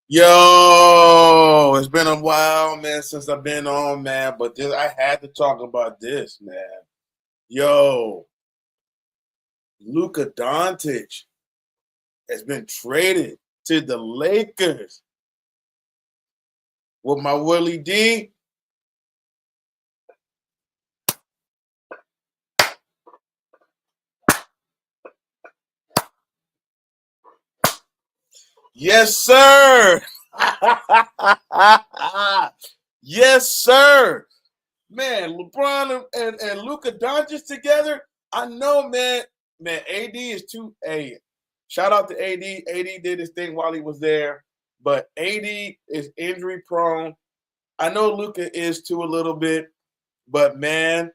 Yo, it's been a while, man, since I've been on, man. But I had to talk about this, man. Yo, Luka Doncic has been traded to the Lakers with my Willie D. Yes, sir. Yes, sir. Man, LeBron and Luka Doncic together. I know, man. Man, AD is too. Hey, shout out to AD. AD did his thing while he was there, but AD is injury prone. I know Luka is too a little bit, but man,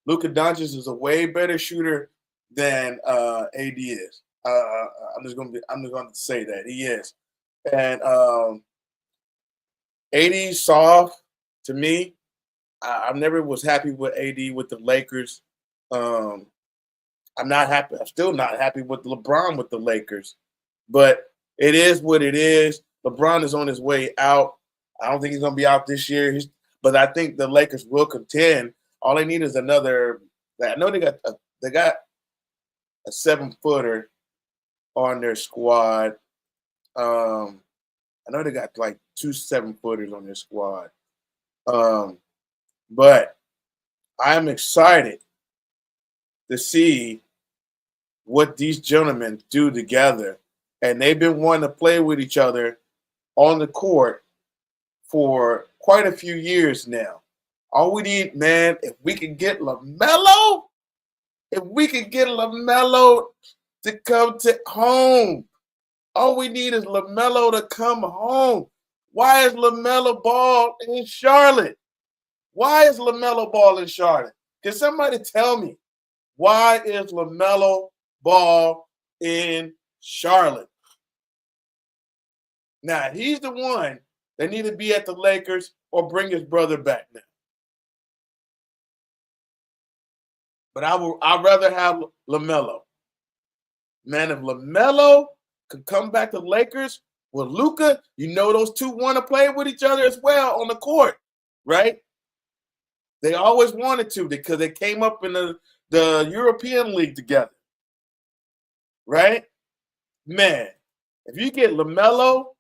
Luka Doncic is a way better shooter than AD is. I'm just gonna say that he is, and AD soft to me. I never was happy with AD with the Lakers. Um, I'm not happy. I'm still not happy with LeBron with the Lakers, but it is what it is. LeBron is on his way out. I don't think he's going to be out this year. But I think the Lakers will contend. All they need is another. I know they got a 7-footer on their squad. I know they got like 2 7-footers on their squad. But I'm excited to see what these gentlemen do together. And they've been wanting to play with each other on the court for quite a few years now. All we need, man, if we can get LaMelo, to come to home. All we need is LaMelo to come home. Why is LaMelo Ball in Charlotte? Why is LaMelo Ball in Charlotte? Can somebody tell me why is LaMelo Ball in Charlotte? Now, he's the one that need to be at the Lakers or bring his brother back now. But I'd rather have LaMelo. Man, if LaMelo could come back to Lakers with Luka, you know those two want to play with each other as well on the court, right? They always wanted to because they came up in the European League together, right? Man, if you get LaMelo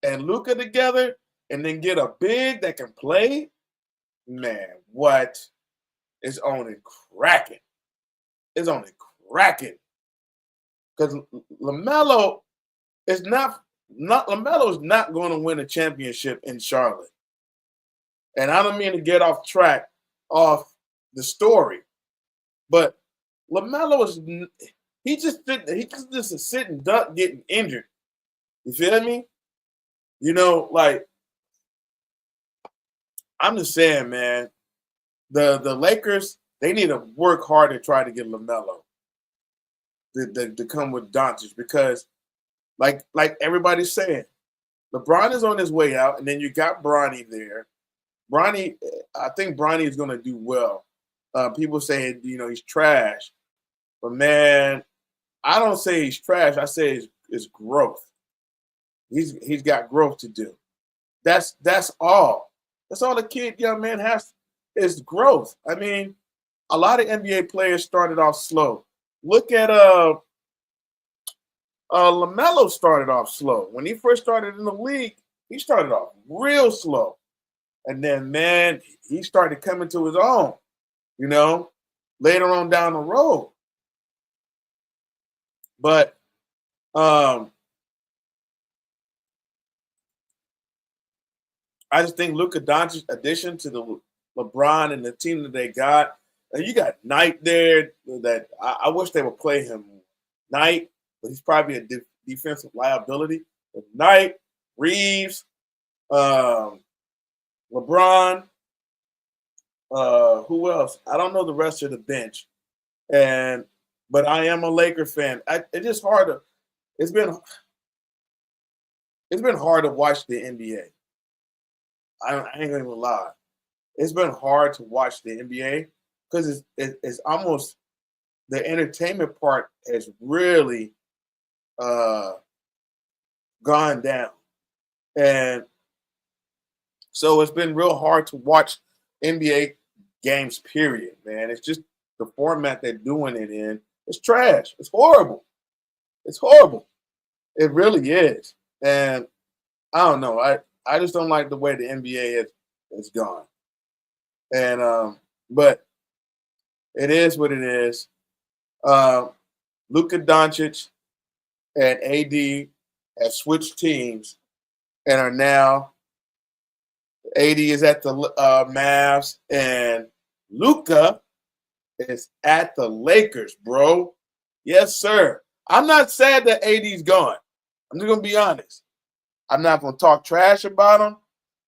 and Luka together and then get a big that can play, man, what is on and cracking? It's on and cracking. Because LaMelo is not LaMelo is not going to win a championship in Charlotte. And I don't mean to get off track off the story, but LaMelo is he's just a sitting duck getting injured. You feel me? You know, like I'm just saying, man, the Lakers, they need to work hard to try to get LaMelo to come with Doncic because like everybody's saying, LeBron is on his way out, and then you got Bronny there. Bronny, I think Bronny is going to do well. People say, he's trash. But, man, I don't say he's trash. I say it's growth. He's got growth to do. That's all. That's all the young man has is growth. I mean, a lot of NBA players started off slow. Look at LaMelo started off slow. When he first started in the league, he started off real slow. And then, man, he started coming to his own, later on down the road. But I just think Luka Doncic addition to the LeBron and the team that they got, and you got Knight there that I wish they would play him Knight, but he's probably a defensive liability. But Knight, Reeves, LeBron, who else? I don't know the rest of the bench. But I am a Laker fan. It's just hard to. It's been hard to watch the NBA. I ain't gonna even lie. It's been hard to watch the NBA because it's almost the entertainment part has really gone gone down. And so it's been real hard to watch NBA games, period, man. It's just the format they're doing it in. It's trash. It's horrible. It's horrible. It really is. And I don't know. I just don't like the way the NBA has gone. And but it is what it is. Luka Doncic and AD have switched teams and are now AD is at the Mavs and Luka is at the Lakers, bro. Yes, sir. I'm not sad that AD's gone. I'm just gonna be honest. I'm not gonna talk trash about him.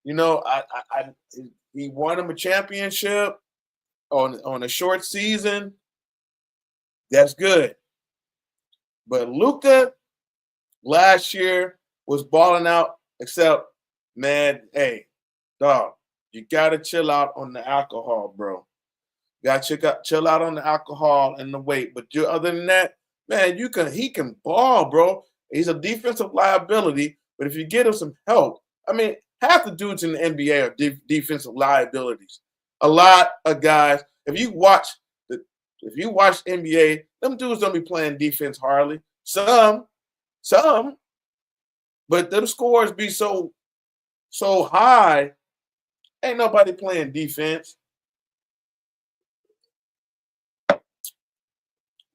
You know, he won him a championship on a short season. That's good. But Luka last year was balling out, except, man, hey, dog, you gotta chill out on the alcohol, bro. You gotta chill out on the alcohol and the weight. But other than that, man, he can ball, bro. He's a defensive liability, but if you get him some help, I mean, half the dudes in the NBA are defensive liabilities. A lot of guys, if you watch NBA, them dudes don't be playing defense hardly. Some, but them scores be so high, ain't nobody playing defense.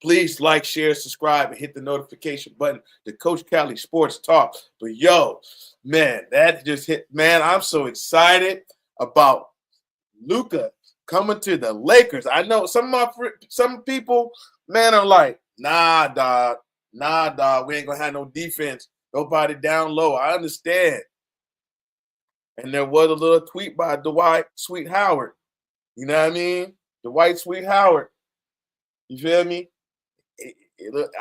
Please like, share, subscribe, and hit the notification button to Coach Cali Sports Talk. But yo, man, that just hit. Man, I'm so excited about Luka coming to the Lakers. I know some people, man, are like, nah, dog, we ain't gonna have no defense. Nobody down low. I understand. And there was a little tweet by Dwight Sweet Howard. You know what I mean? Dwight Sweet Howard. You feel me?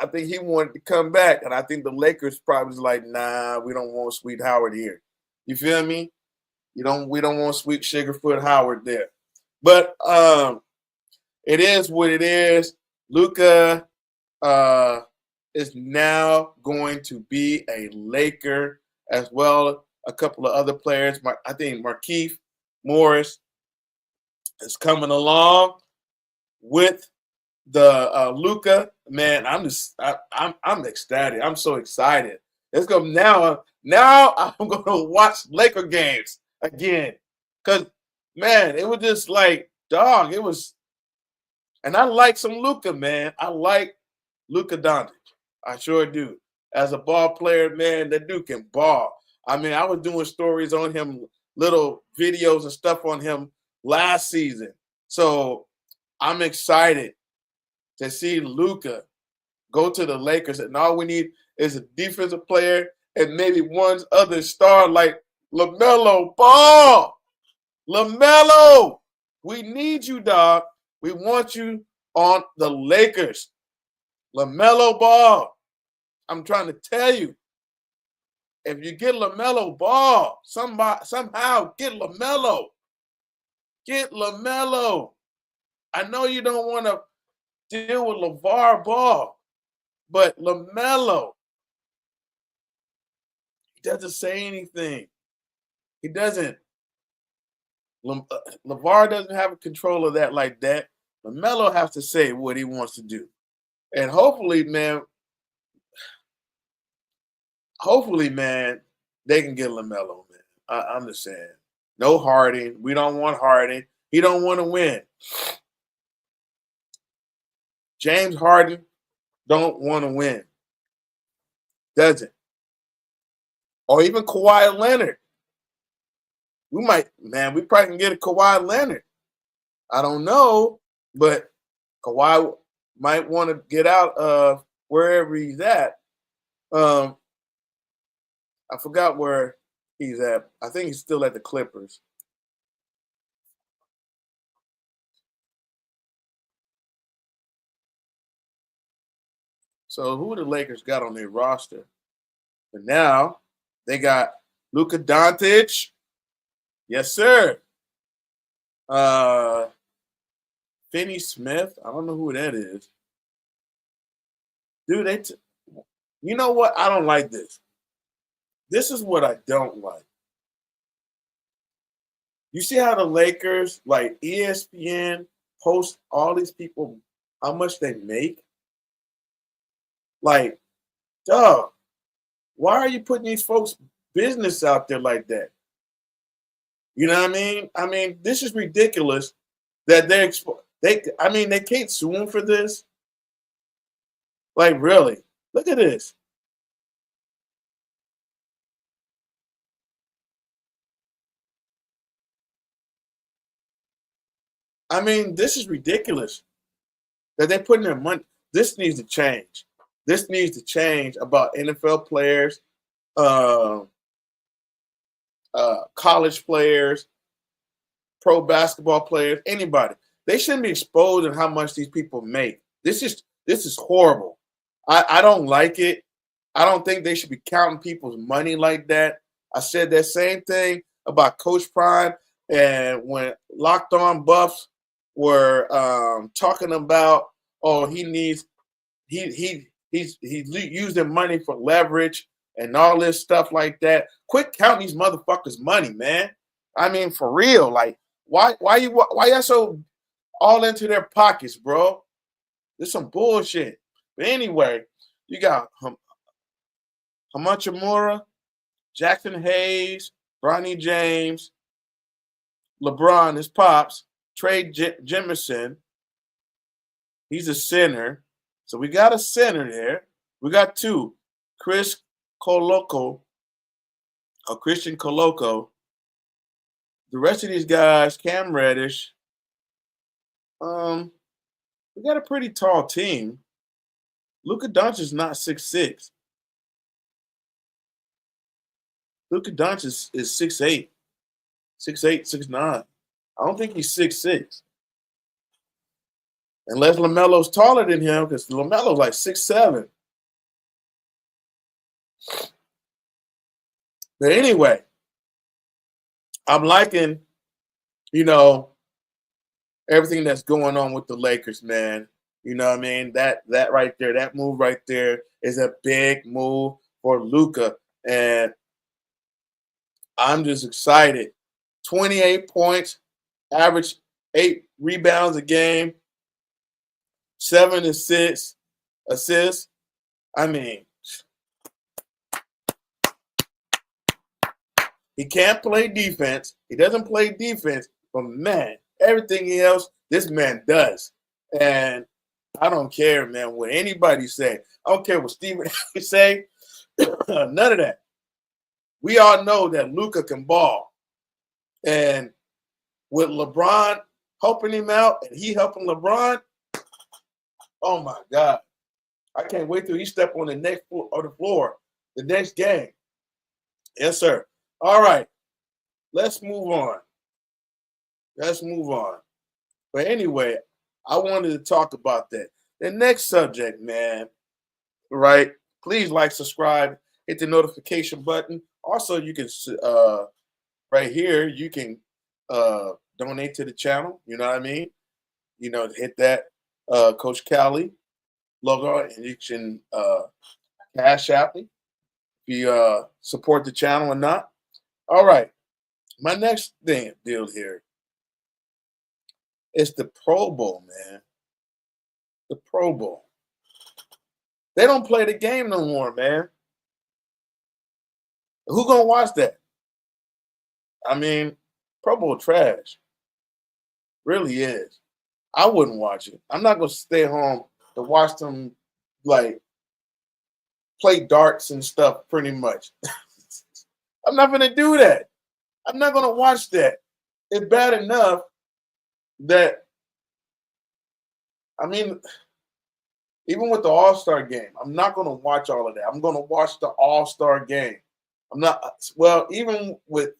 I think he wanted to come back, and I think the Lakers probably was like, nah, we don't want Sweet Howard here. You feel me? We don't want Sweet Sugarfoot Howard there. But it is what it is. Luka is now going to be a Laker as well. A couple of other players. I think Markieff Morris is coming along with the Luka. Man, I'm ecstatic. I'm so excited. Let's go now. Now I'm gonna watch Laker games again, cause man, it was just like, dog. It was, and I like some Luka, man. I like Luka Doncic. I sure do. As a ball player, man, that dude can ball. I mean, I was doing stories on him, little videos and stuff on him last season. So I'm excited to see Luka go to the Lakers, and all we need is a defensive player and maybe one other star like LaMelo Ball. LaMelo, we need you, dog. We want you on the Lakers. LaMelo Ball. I'm trying to tell you, if you get LaMelo Ball, somehow get LaMelo. Get LaMelo. I know you don't want to deal with LeVar Ball, but LaMelo, he doesn't say anything. He doesn't. LeVar doesn't have control of that like that. LaMelo has to say what he wants to do. And hopefully, man, they can get LaMelo, man. I'm just saying. No Harden. We don't want Harden. He don't want to win. James Harden don't want to win. Doesn't. Or even Kawhi Leonard. We probably can get a Kawhi Leonard. I don't know, but Kawhi might want to get out of wherever he's at. I forgot where he's at. I think he's still at the Clippers. So who the Lakers got on their roster? But now they got Luka Doncic. Yes, sir. Finney Smith. I don't know who that is. Dude, you know what? I don't like this. this is what I don't like. You see how the Lakers, like ESPN, post all these people how much they make? Like, dog, why are you putting these folks' business out there like that? You know what I mean? I mean, this is ridiculous that they can't sue them for this. Like, really? Look at this. I mean, this is ridiculous that they're putting their money. This needs to change. This needs to change about NFL players, uh, college players, pro basketball players, anybody. They shouldn't be exposed on how much these people make. This is horrible. I don't like it. I don't think they should be counting people's money like that. I said that same thing about Coach Prime, and when Locked On Buffs were talking about, oh, he's using money for leverage and all this stuff like that. Quit counting these motherfuckers' money, man. I mean, for real. Like, why y'all so all into their pockets, bro? This some bullshit. But anyway, you got Hamachimura, Jackson Hayes, Bronny James, LeBron, his pops, Trey Jemison. He's a center. So we got a center there. We got two. Christian Coloco. The rest of these guys, Cam Reddish. We got a pretty tall team. Luka Doncic is not 6'6". Luka Doncic is 6'8". 6'8", 6'9". I don't think he's 6'6". Unless LaMelo's taller than him, because LaMelo's like 6'7". But anyway, I'm liking, everything that's going on with the Lakers, man. You know what I mean? That right there, that move right there is a big move for Luka. And I'm just excited. 28 points, average 8 rebounds a game, 7 assists. I mean, he can't play defense. He doesn't play defense, but man, everything else this man does. And I don't care, man, what anybody say. I don't care what Stephen say. None of that. We all know that Luka can ball. And with LeBron helping him out and he helping LeBron, oh my God. I can't wait till he step on the next floor, the next game. Yes, sir. All right. Let's move on. But anyway, I wanted to talk about that. The next subject, man, right? Please like, subscribe, hit the notification button. Also, you can, right here, you can donate to the channel. You know what I mean? Hit that Coach Cali logo, and you can Cash App me if you support the channel or not. All right. My next deal here is the Pro Bowl, man. The Pro Bowl. They don't play the game no more, man. Who gonna watch that? I mean, Pro Bowl trash. Really is. I wouldn't watch it. I'm not gonna stay home to watch them like play darts and stuff pretty much. I'm not gonna do that. I'm not gonna watch that. It's bad enough that, I mean, even with the All-Star game, I'm not going to watch all of that. I'm going to watch the All-Star game. Even with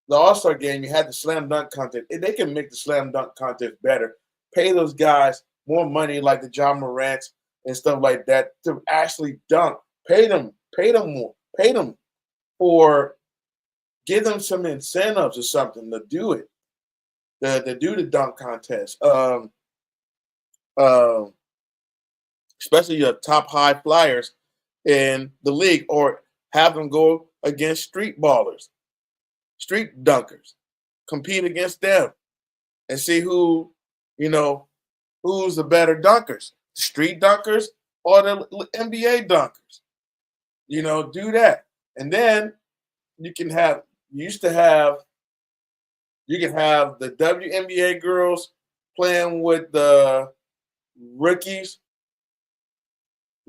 the All-Star game, you had the slam dunk contest. They can make the slam dunk contest better. Pay those guys more money like the John Morants and stuff like that to actually dunk. Pay them more. Pay them for, give them some incentives or something to do it. To do the dunk contest. Especially your top high flyers in the league, or have them go against street ballers, street dunkers. Compete against them and see who's the better dunkers, the street dunkers or the NBA dunkers. Do that. And then you can have you can have the WNBA girls playing with the rookies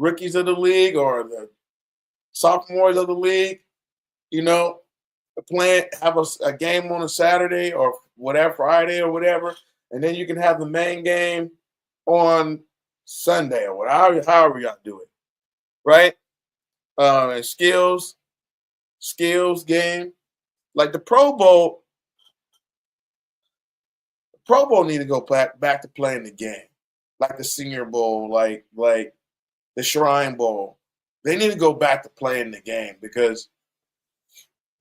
of the league or the sophomores of the league, have a game on a Saturday or whatever, Friday or whatever, and then you can have the main game on Sunday or whatever, however y'all do it, right? And skills game, like the Pro Bowl. The Pro Bowl need to go back to playing the game, like the Senior Bowl, like the Shrine Bowl. They need to go back to playing the game because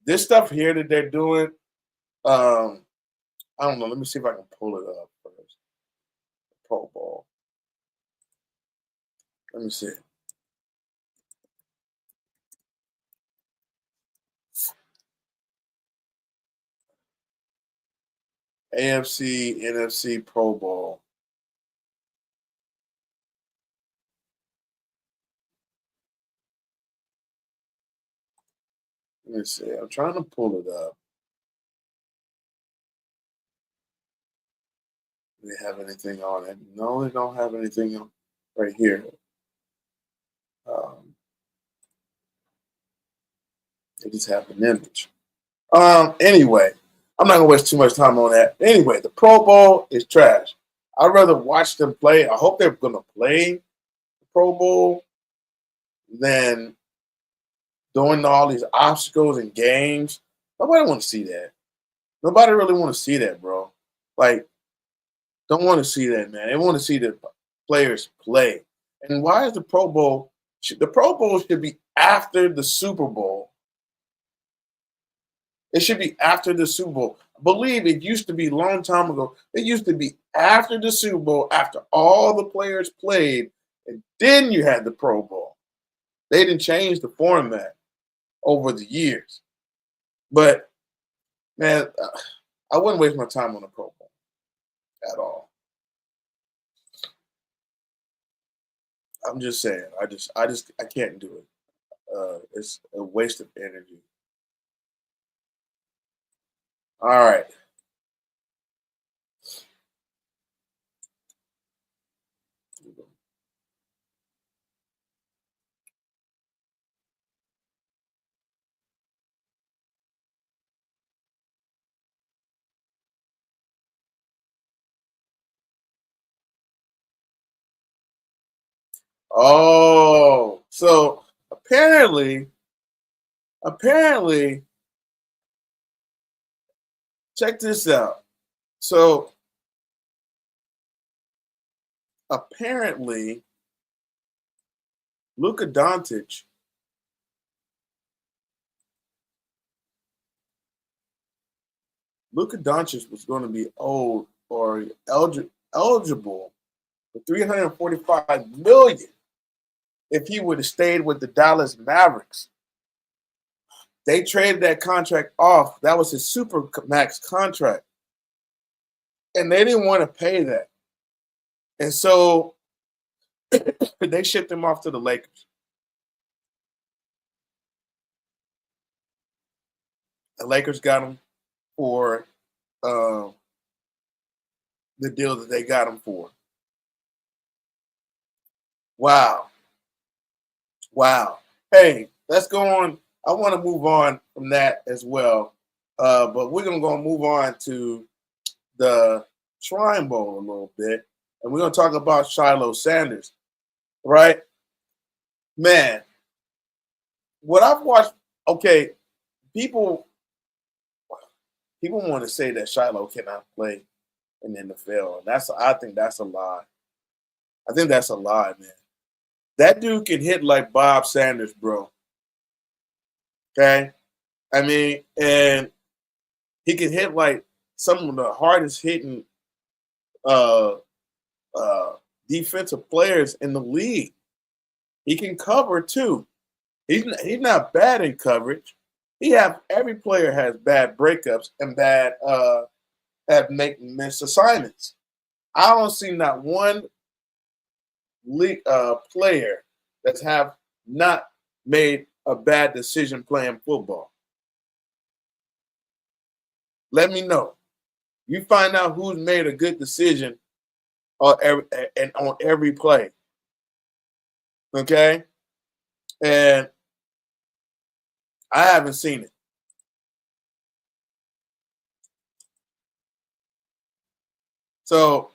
this stuff here that they're doing, I don't know. Let me see if I can pull it up first. Pro Bowl. Let me see. AFC, NFC Pro Bowl. Let me see. I'm trying to pull it up. Do they have anything on it? No, they don't have anything on right here. They just have an image. Anyway, I'm not gonna waste too much time on that. Anyway, the Pro Bowl is trash. I'd rather watch them play. I hope they're gonna play the Pro Bowl than doing all these obstacles and games. Nobody want to see that. Nobody really want to see that, bro. Like, don't want to see that, man. They want to see the players play. And why is the Pro Bowl? The Pro Bowl should be after the Super Bowl. It should be after the Super Bowl. I believe it used to be a long time ago. It used to be after the Super Bowl, after all the players played, and then you had the Pro Bowl. They didn't change the format over the years. But, man, I wouldn't waste my time on the Pro Bowl at all. I'm just saying. I can't do it. It's a waste of energy. All right. Oh, so apparently, check this out. So apparently, Luka Doncic was going to be old or eligible for $345 million if he would have stayed with the Dallas Mavericks. They traded that contract off. That was his super max contract. And they didn't want to pay that. And so they shipped him off to the Lakers. The Lakers got him for the deal that they got him for. Wow. Hey, let's go on. I want to move on from that as well. But we're going to move on to the Shrine Bowl a little bit. And we're going to talk about Shilo Sanders. Right? Man, what I've watched, okay, people want to say that Shilo cannot play in the NFL. And I think that's a lie. I think that's a lie, man. That dude can hit like Bob Sanders, bro. Okay? I mean, and he can hit like some of the hardest hitting defensive players in the league. He can cover too. He's not bad in coverage. Every player has bad breakups and bad have make missed assignments. I don't see not one player that's have not made a bad decision playing football. Let me know. You find out who's made a good decision on every play. Okay? And I haven't seen it. So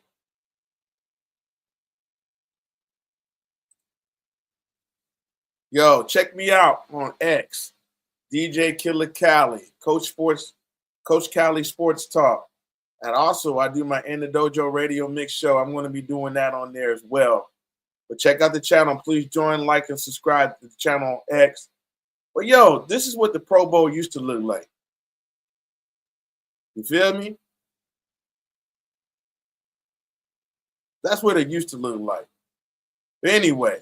yo, check me out on X, DJ Killer Cali, Coach Cali Sports Talk. And also I do my In the Dojo radio mix show. I'm going to be doing that on there as well. But check out the channel. Please join, like, and subscribe to the channel on X. But yo, this is what the Pro Bowl used to look like. You feel me? That's what it used to look like. But anyway,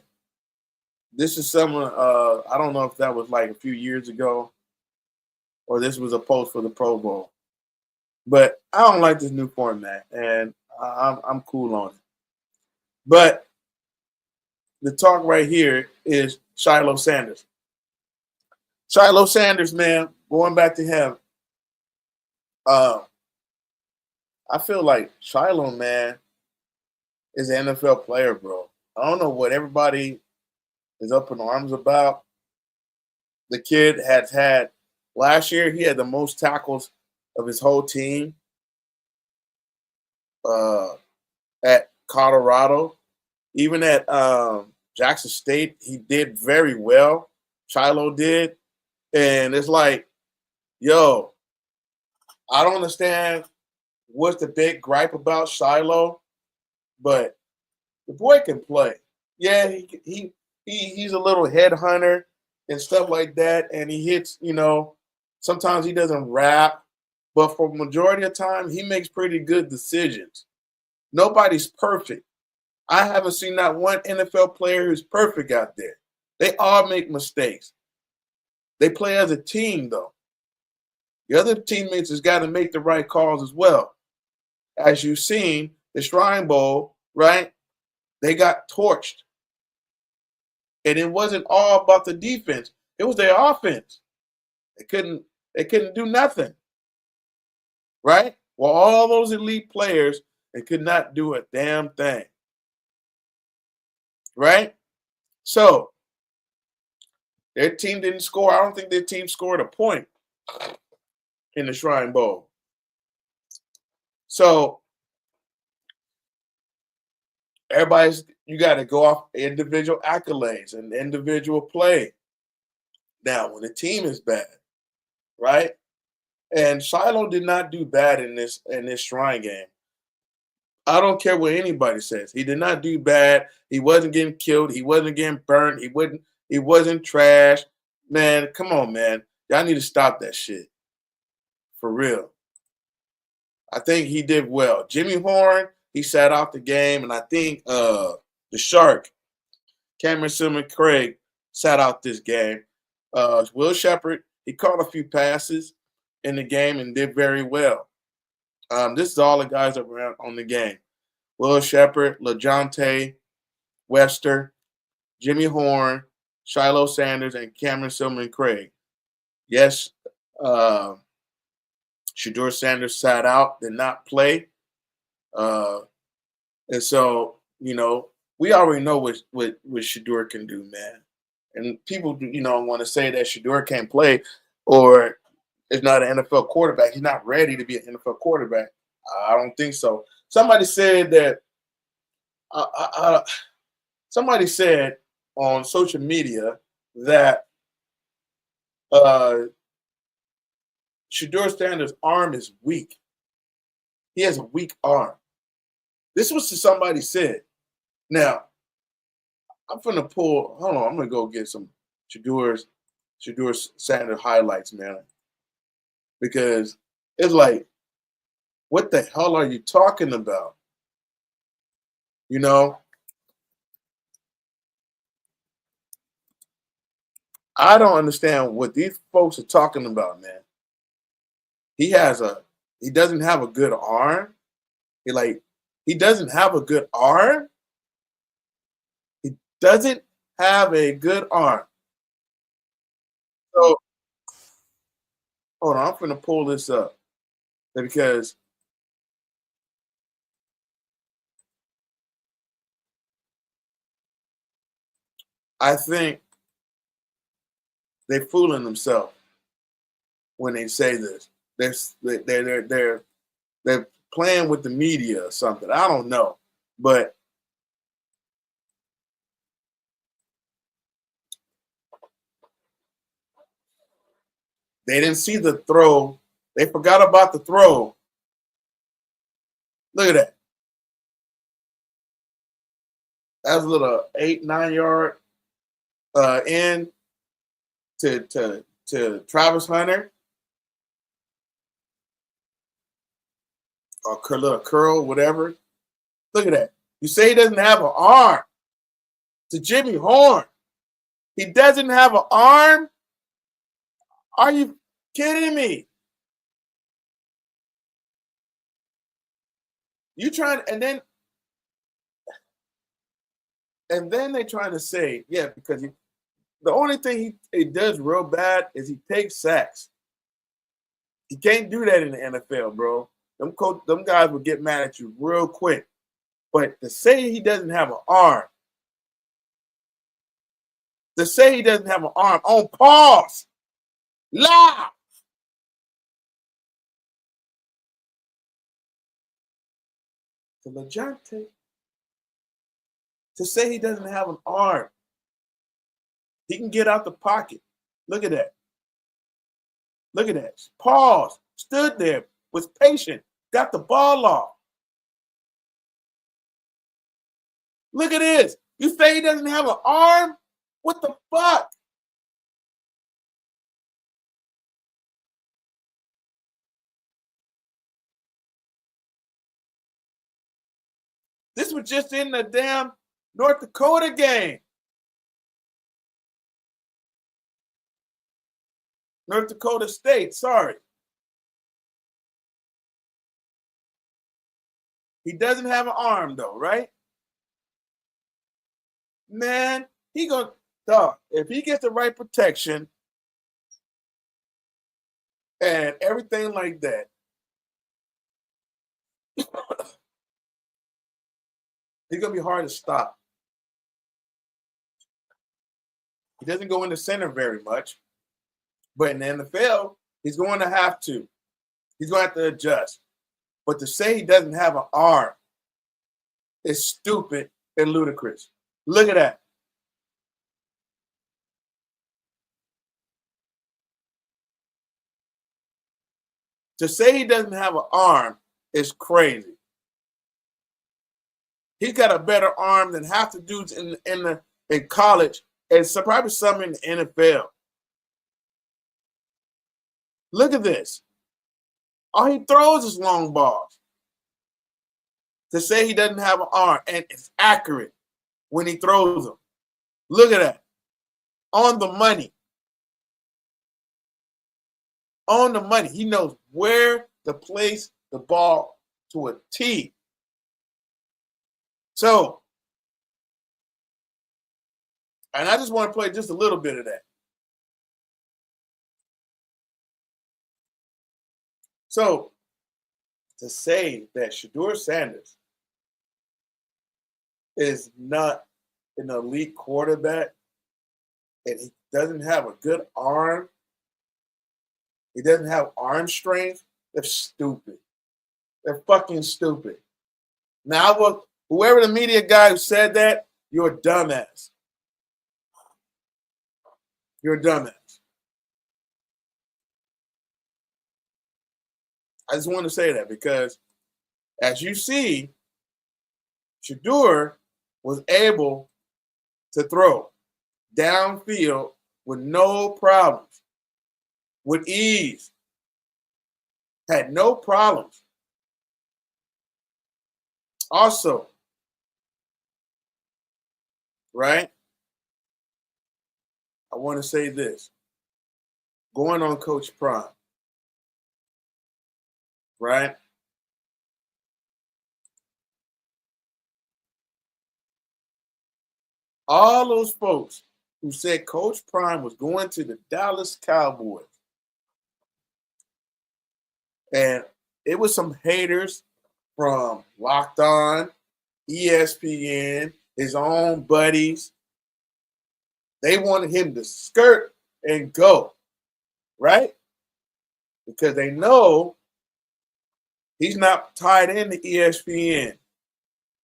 this is someone, I don't know if that was like a few years ago or this was a post for the Pro Bowl. But I don't like this new format, and I'm cool on it. But the talk right here is Shilo Sanders. Shilo Sanders, man, going back to him, I feel like Shilo, man, is an NFL player, bro. I don't know what everybody is up in arms about. The kid has had, last year, he had the most tackles of his whole team at Colorado. Even at Jackson State, he did very well. Shilo did. And it's like, yo, I don't understand what's the big gripe about Shilo, but the boy can play. Yeah, he's a little headhunter and stuff like that, and he hits, sometimes he doesn't rap, but for the majority of the time, he makes pretty good decisions. Nobody's perfect. I haven't seen not one NFL player who's perfect out there. They all make mistakes. They play as a team, though. The other teammates has got to make the right calls as well. As you've seen, the Shrine Bowl, right? They got torched. And it wasn't all about the defense. It was their offense. They couldn't do nothing. Right? Well, all those elite players, they could not do a damn thing. Right? So, their team didn't score. I don't think their team scored a point in the Shrine Bowl. So, you got to go off individual accolades and individual play. Now, when the team is bad, right? And Shilo did not do bad in this Shrine game. I don't care what anybody says. He did not do bad. He wasn't getting killed. He wasn't getting burnt. He wasn't trash. Man, come on, man. Y'all need to stop that shit. For real. I think he did well. Jimmy Horn, he sat out the game, and I think the Shark, Cameron Craig, sat out this game. Will Shepherd, he caught a few passes in the game and did very well. This is all the guys that were on the game. Will Shepherd, LaJohntay, Webster, Jimmy Horn, Shilo Sanders, and Cameron Craig. Yes, Sheduer Sanders sat out, did not play. And so, we already know what Sheduer can do, man. And people, want to say that Sheduer can't play or is not an NFL quarterback. He's not ready to be an NFL quarterback. I don't think so. Somebody said that. Somebody said on social media that Sheduer Sanders' arm is weak. He has a weak arm. This was what somebody said. Now, I'm gonna pull. Hold on, I'm gonna go get some Sheduer Sanders highlights, man, because it's like, what the hell are you talking about? I don't understand what these folks are talking about, man. He has a he doesn't have a good arm. He doesn't have a good arm. He doesn't have a good arm. So hold on, I'm gonna pull this up because I think they're fooling themselves when they say this. They're playing with the media or something. I don't know, but they didn't see the throw. They forgot about the throw. Look at that. That was a little 8-9 yard in to Travis Hunter. Or little curl, whatever. Look at that. You say he doesn't have an arm. To Jimmy Horn. He doesn't have an arm? Are you kidding me? You trying and then they're trying to say, yeah, because the only thing he does real bad is he takes sacks. He can't do that in the NFL, bro. Them guys will get mad at you real quick. But to say he doesn't have an arm, to say he doesn't have an arm on pause, live. To Lejante, to say he doesn't have an arm, he can get out the pocket. Look at that. Look at that. Pause. Stood there, was patient, got the ball off. Look at this. You say he doesn't have an arm? What the fuck? This was just in the damn North Dakota game. North Dakota State, sorry. He doesn't have an arm though, right? Man, he gonna dog. If he gets the right protection and everything like that, he's gonna be hard to stop. He doesn't go in the center very much, but in the NFL, he's going to have to. He's going to have to adjust. But to say he doesn't have an arm is stupid and ludicrous. Look at that. To say he doesn't have an arm is crazy. He got a better arm than half the dudes in college, and probably some in the NFL. Look at this. All he throws is long balls. To say he doesn't have an arm and it's accurate when he throws them. Look at that. On the money. On the money. He knows where to place the ball to a T. So, and I just want to play just a little bit of that. So, to say that Sheduer Sanders is not an elite quarterback and he doesn't have a good arm, he doesn't have arm strength, they're stupid. They're fucking stupid. Now, whoever the media guy who said that, you're a dumbass. You're a dumbass. I just want to say that because, as you see, Sheduer was able to throw downfield with no problems, with ease, had no problems. Also, right? I want to say this. Going on Coach Prime, right? All those folks who said Coach Prime was going to the Dallas Cowboys, and it was some haters from Locked On, ESPN, his own buddies. They wanted him to skirt and go, right? Because they know he's not tied into ESPN.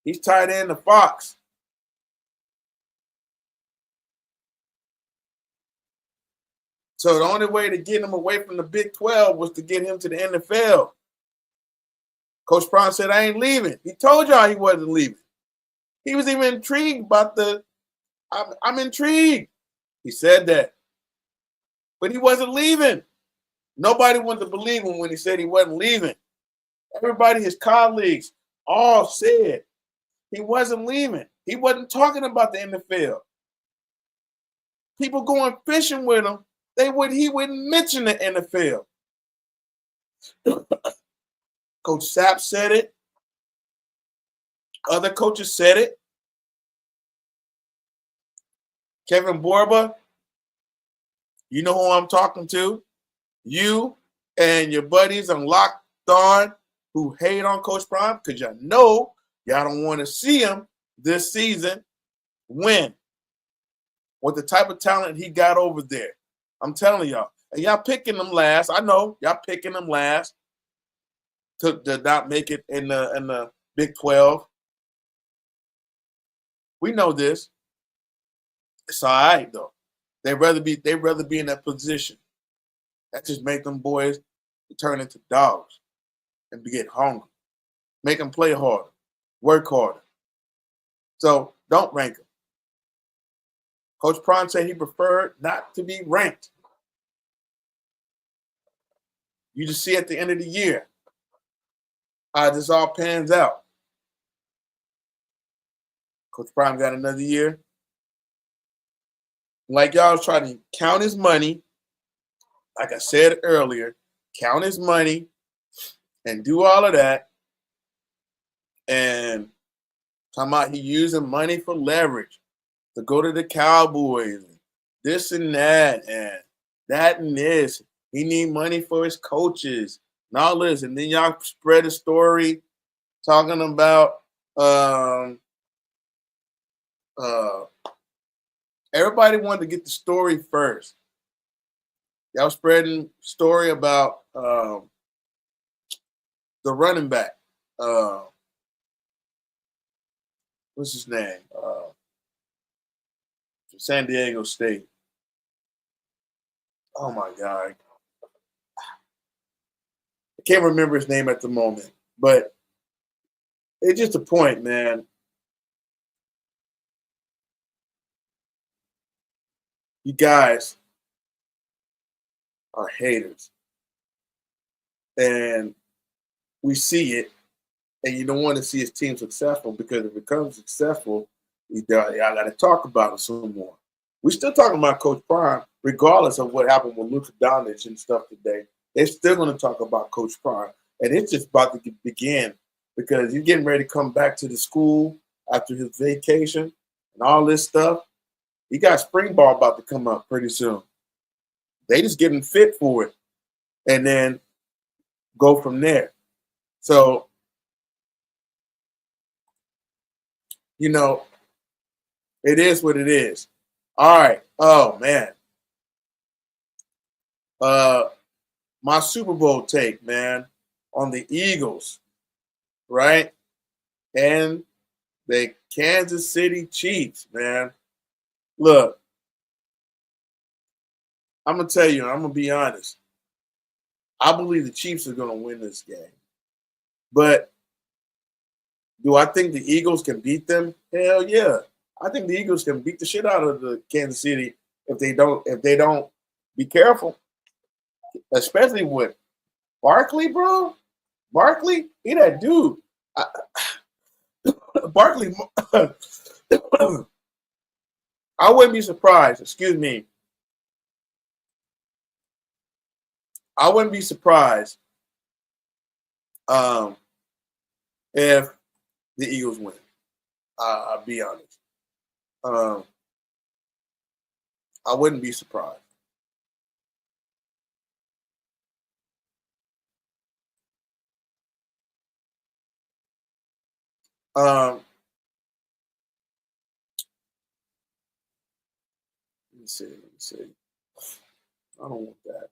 He's tied into Fox. So the only way to get him away from the Big 12 was to get him to the NFL. Coach Prime said, I ain't leaving. He told y'all he wasn't leaving. He was even intrigued about I'm intrigued. He said that. But he wasn't leaving. Nobody wanted to believe him when he said he wasn't leaving. Everybody, his colleagues, all said he wasn't leaving. He wasn't talking about the NFL. People going fishing with him, he wouldn't mention the NFL. Coach Sapp said it. Other coaches said it. Kevin Borba, you know who I'm talking to. You and your buddies on Locked On who hate on Coach Prime because y'all know y'all don't want to see him this season win with the type of talent he got over there. I'm telling y'all. And y'all picking them last. I know y'all picking them last to not make it in the Big 12. We know this. It's all right though. They'd rather be in that position. That just make them boys turn into dogs and get hungry. Make them play harder, work harder. So don't rank them. Coach Prime said he preferred not to be ranked. You just see at the end of the year how this all pans out. Coach Prime got another year. Like y'all was trying to count his money, like I said earlier, count his money and do all of that. And talking about he using money for leverage to go to the Cowboys, and this and that and this. He need money for his coaches and all this. And then y'all spread a story talking about everybody wanted to get the story first. Y'all spreading story about the running back. What's his name? From San Diego State. Oh my God. I can't remember his name at the moment, but it's just a point, man. You guys are haters. And we see it, and you don't want to see his team successful because if it becomes successful, y'all got to talk about it some more. We're still talking about Coach Prime, regardless of what happened with Luka Doncic and stuff today. They're still going to talk about Coach Prime. And it's just about to begin because he's getting ready to come back to the school after his vacation and all this stuff. He got spring ball about to come up pretty soon. They just getting fit for it and then go from there. So, it is what it is. All right. Oh, man. My Super Bowl take, man, on the Eagles, right? And the Kansas City Chiefs, man. Look, I'm going to tell you, I'm going to be honest. I believe the Chiefs are going to win this game. But do I think the Eagles can beat them? Hell yeah. I think the Eagles can beat the shit out of the Kansas City if they don't be careful. Especially with Barkley, bro. Barkley, he that dude. Barkley, I wouldn't be surprised, I wouldn't be surprised if the Eagles win. I'll be honest. I wouldn't be surprised. Let me see. I don't want that.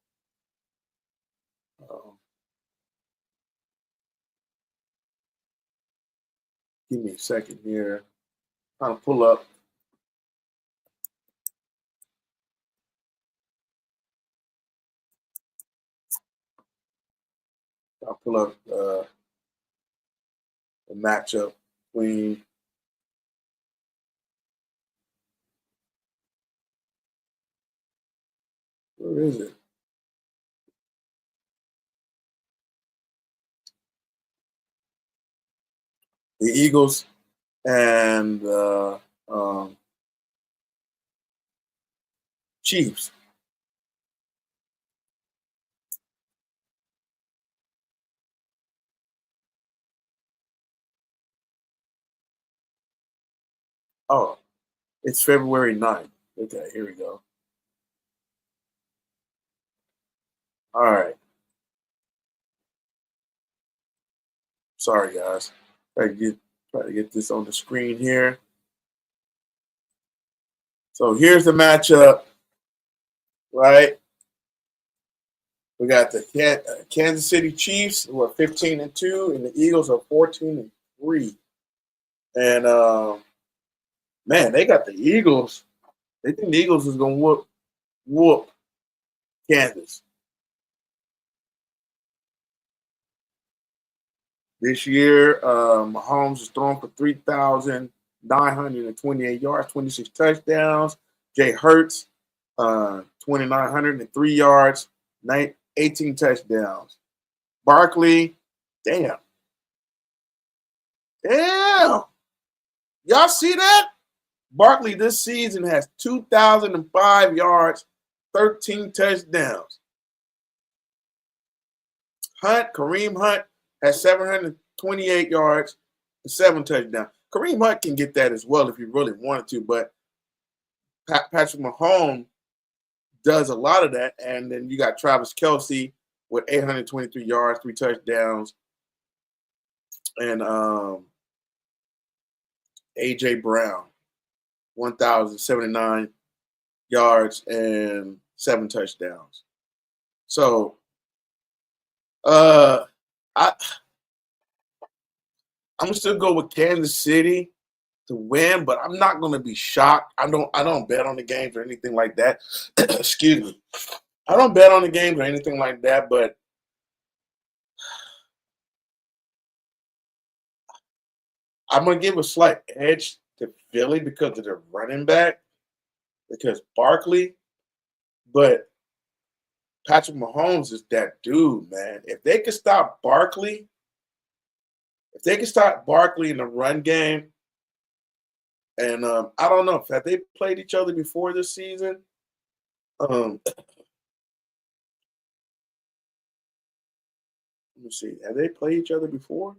Give me a second here. Trying to pull up. I'll pull up the matchup between where is it? The Eagles and Chiefs. Oh, it's February 9th. Okay, here we go. All right. Sorry, guys. Try to get this on the screen here. So here's the matchup, right? We got the Kansas City Chiefs, who are 15-2, and the Eagles are 14-3. And man, they got the Eagles. They think the Eagles is gonna whoop Kansas this year. Mahomes is throwing for 3,928 yards, 26 touchdowns. Jay Hurts, 2,903 yards, 18 touchdowns. Barkley, damn. Y'all see that? Barkley this season has 2,005 yards, 13 touchdowns. Kareem Hunt has 728 yards and 7 touchdowns. Kareem Hunt can get that as well if he really wanted to, but Patrick Mahomes does a lot of that. And then you got Travis Kelce with 823 yards, 3 touchdowns, and A.J. Brown, 1,079 yards and 7 touchdowns. So, I'm gonna still go with Kansas City to win, but I'm not gonna be shocked. I don't bet on the games or anything like that. Excuse me. I don't bet on the games or anything like that, but I'm gonna give a slight edge to Philly because of their running back, because Barkley, but Patrick Mahomes is that dude, man. If they could stop Barkley in the run game, and I don't know, have they played each other before this season? Let me see. Have they played each other before?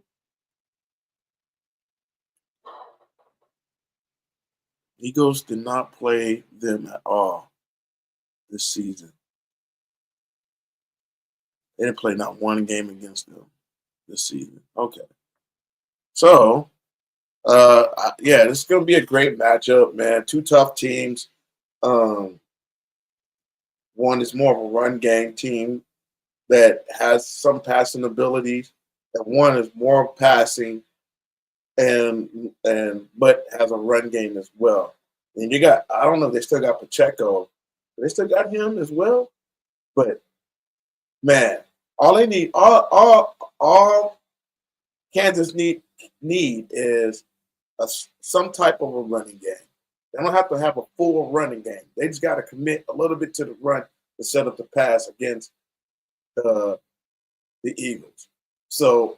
Eagles did not play them at all this season. They didn't play not one game against them this season. Okay. So, yeah, this is going to be a great matchup, man. Two tough teams. One is more of a run game team that has some passing abilities, and one is more passing but has a run game as well. And you got, I don't know if they still got Pacheco. They still got him as well. But man, all they need, all Kansas need is some type of a running game. They don't have to have a full running game. They just got to commit a little bit to the run to set up the pass against the Eagles. So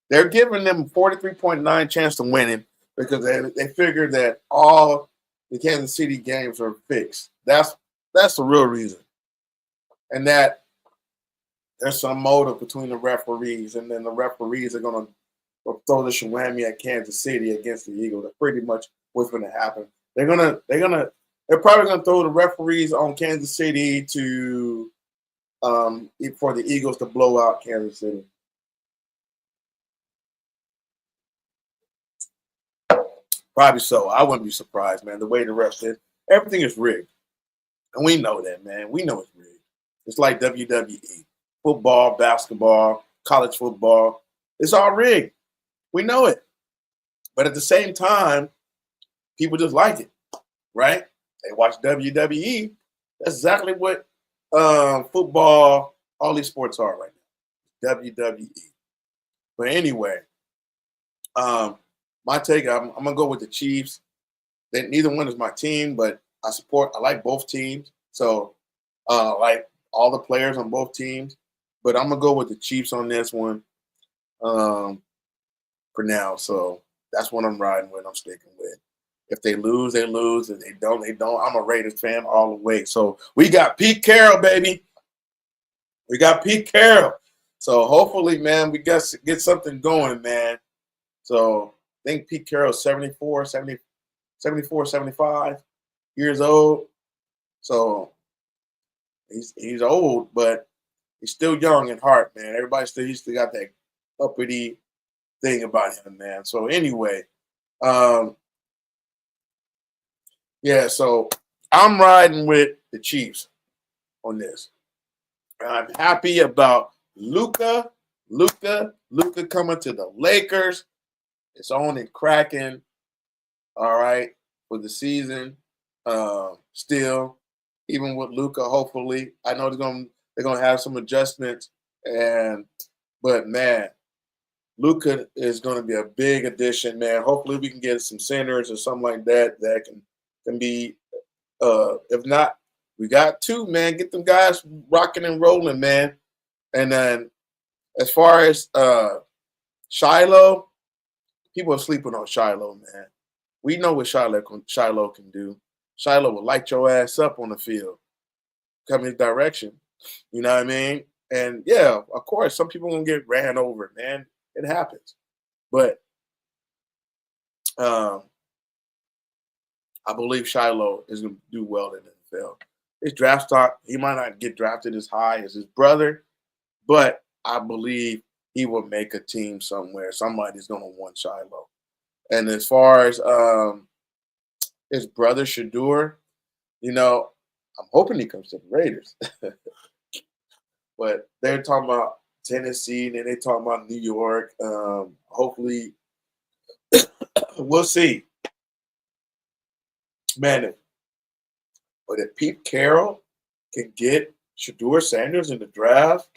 they're giving them 43.9 chance to winning because they figure that all the Kansas City games are fixed. That's the real reason. And that there's some motive between the referees, and then the referees are going to throw the shawami at Kansas City against the Eagles. That's pretty much what's going to happen. They're probably going to throw the referees on Kansas City to for the Eagles to blow out Kansas City. Probably so. I wouldn't be surprised, man. The way the refs did, everything is rigged, and we know that, man. We know it's rigged. It's like WWE, football, basketball, college football. It's all rigged. We know it, but at the same time, people just like it, right? They watch WWE. That's exactly what football, all these sports are right now. WWE. But anyway, my take, I'm gonna go with the Chiefs. Neither one is my team, but I like both teams. So like all the players on both teams. But I'm gonna go with the Chiefs on this one for now. So that's what I'm riding with. I'm sticking with. If they lose, they lose. If they don't, they don't. I'm a Raiders fan all the way. So we got Pete Carroll, baby. We got Pete Carroll. So hopefully, man, we get something going, man. So I think Pete Carroll's 74, 75 years old. So he's old, but he's still young in heart, man. He's still got that uppity thing about him, man. So anyway, yeah, so I'm riding with the Chiefs on this. I'm happy about Luka coming to the Lakers. It's on and cracking, all right, for the season. Still, even with Luka, hopefully. I know they're gonna have some adjustments, but man, Luka is gonna be a big addition, man. Hopefully we can get some centers or something like that can be if not, we got two, man. Get them guys rocking and rolling, man. And then as far as Shilo, people are sleeping on Shilo, man. We know what Shilo can do. Shilo will light your ass up on the field, come his direction. You know what I mean? And yeah, of course, some people gonna get ran over, man. It happens. But I believe Shilo is going to do well in the NFL. His draft stock, he might not get drafted as high as his brother, but I believe he will make a team somewhere. Somebody's going to want Shilo. And as far as his brother, Sheduer, I'm hoping he comes to the Raiders. But they're talking about Tennessee, and then they're talking about New York. Hopefully, we'll see. Man, but if Pete Carroll can get Sheduer Sanders in the draft,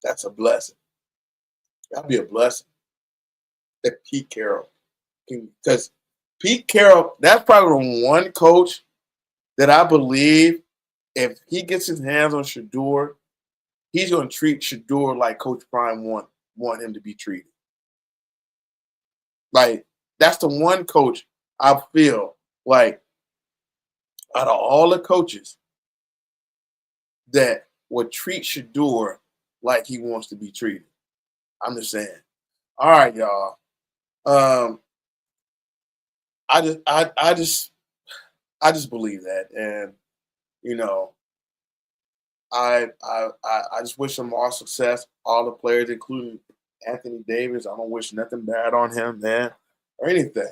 that's a blessing. That'd be a blessing. If Pete Carroll can, because Pete Carroll, that's probably the one coach that I believe if he gets his hands on Sheduer, he's going to treat Sheduer like Coach Prime want him to be treated. Like, that's the one coach I feel like out of all the coaches that would treat Sheduer like he wants to be treated. I'm just saying. All right, y'all. I just believe that, and I just wish him all success, all the players, including Anthony Davis. I don't wish nothing bad on him, man, or anything.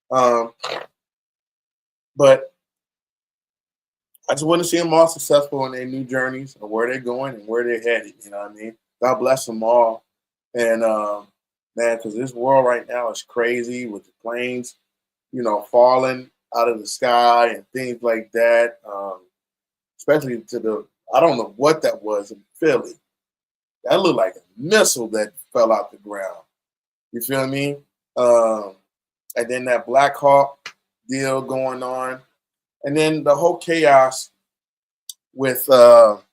But I just want to see them all successful in their new journeys and where they're going and where they're headed. You know what I mean? God bless them all. And, man, because this world right now is crazy with the planes, falling out of the sky and things like that, especially I don't know what that was in Philly. That looked like a missile that fell out the ground. You feel me? And then that Black Hawk deal going on. And then the whole chaos with what's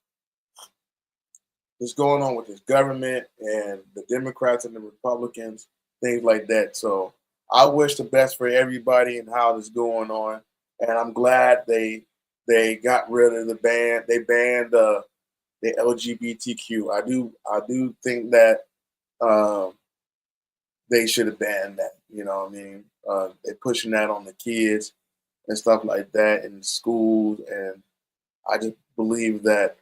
going on with this government and the Democrats and the Republicans, things like that. So I wish the best for everybody and how this is going on. and I'm glad they got rid of the ban. They banned the LGBTQ. I do think that they should have banned that. You know what I mean? They're pushing that on the kids and stuff like that in schools, and I just believe that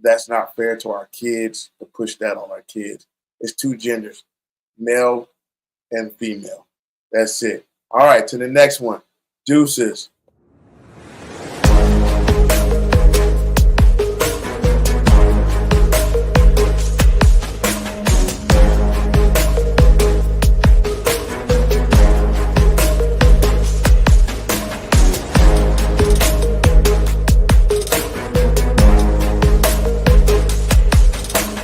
that's not fair to our kids to push that on our kids. It's two genders, male and female. That's it. All right, to the next one. Deuces.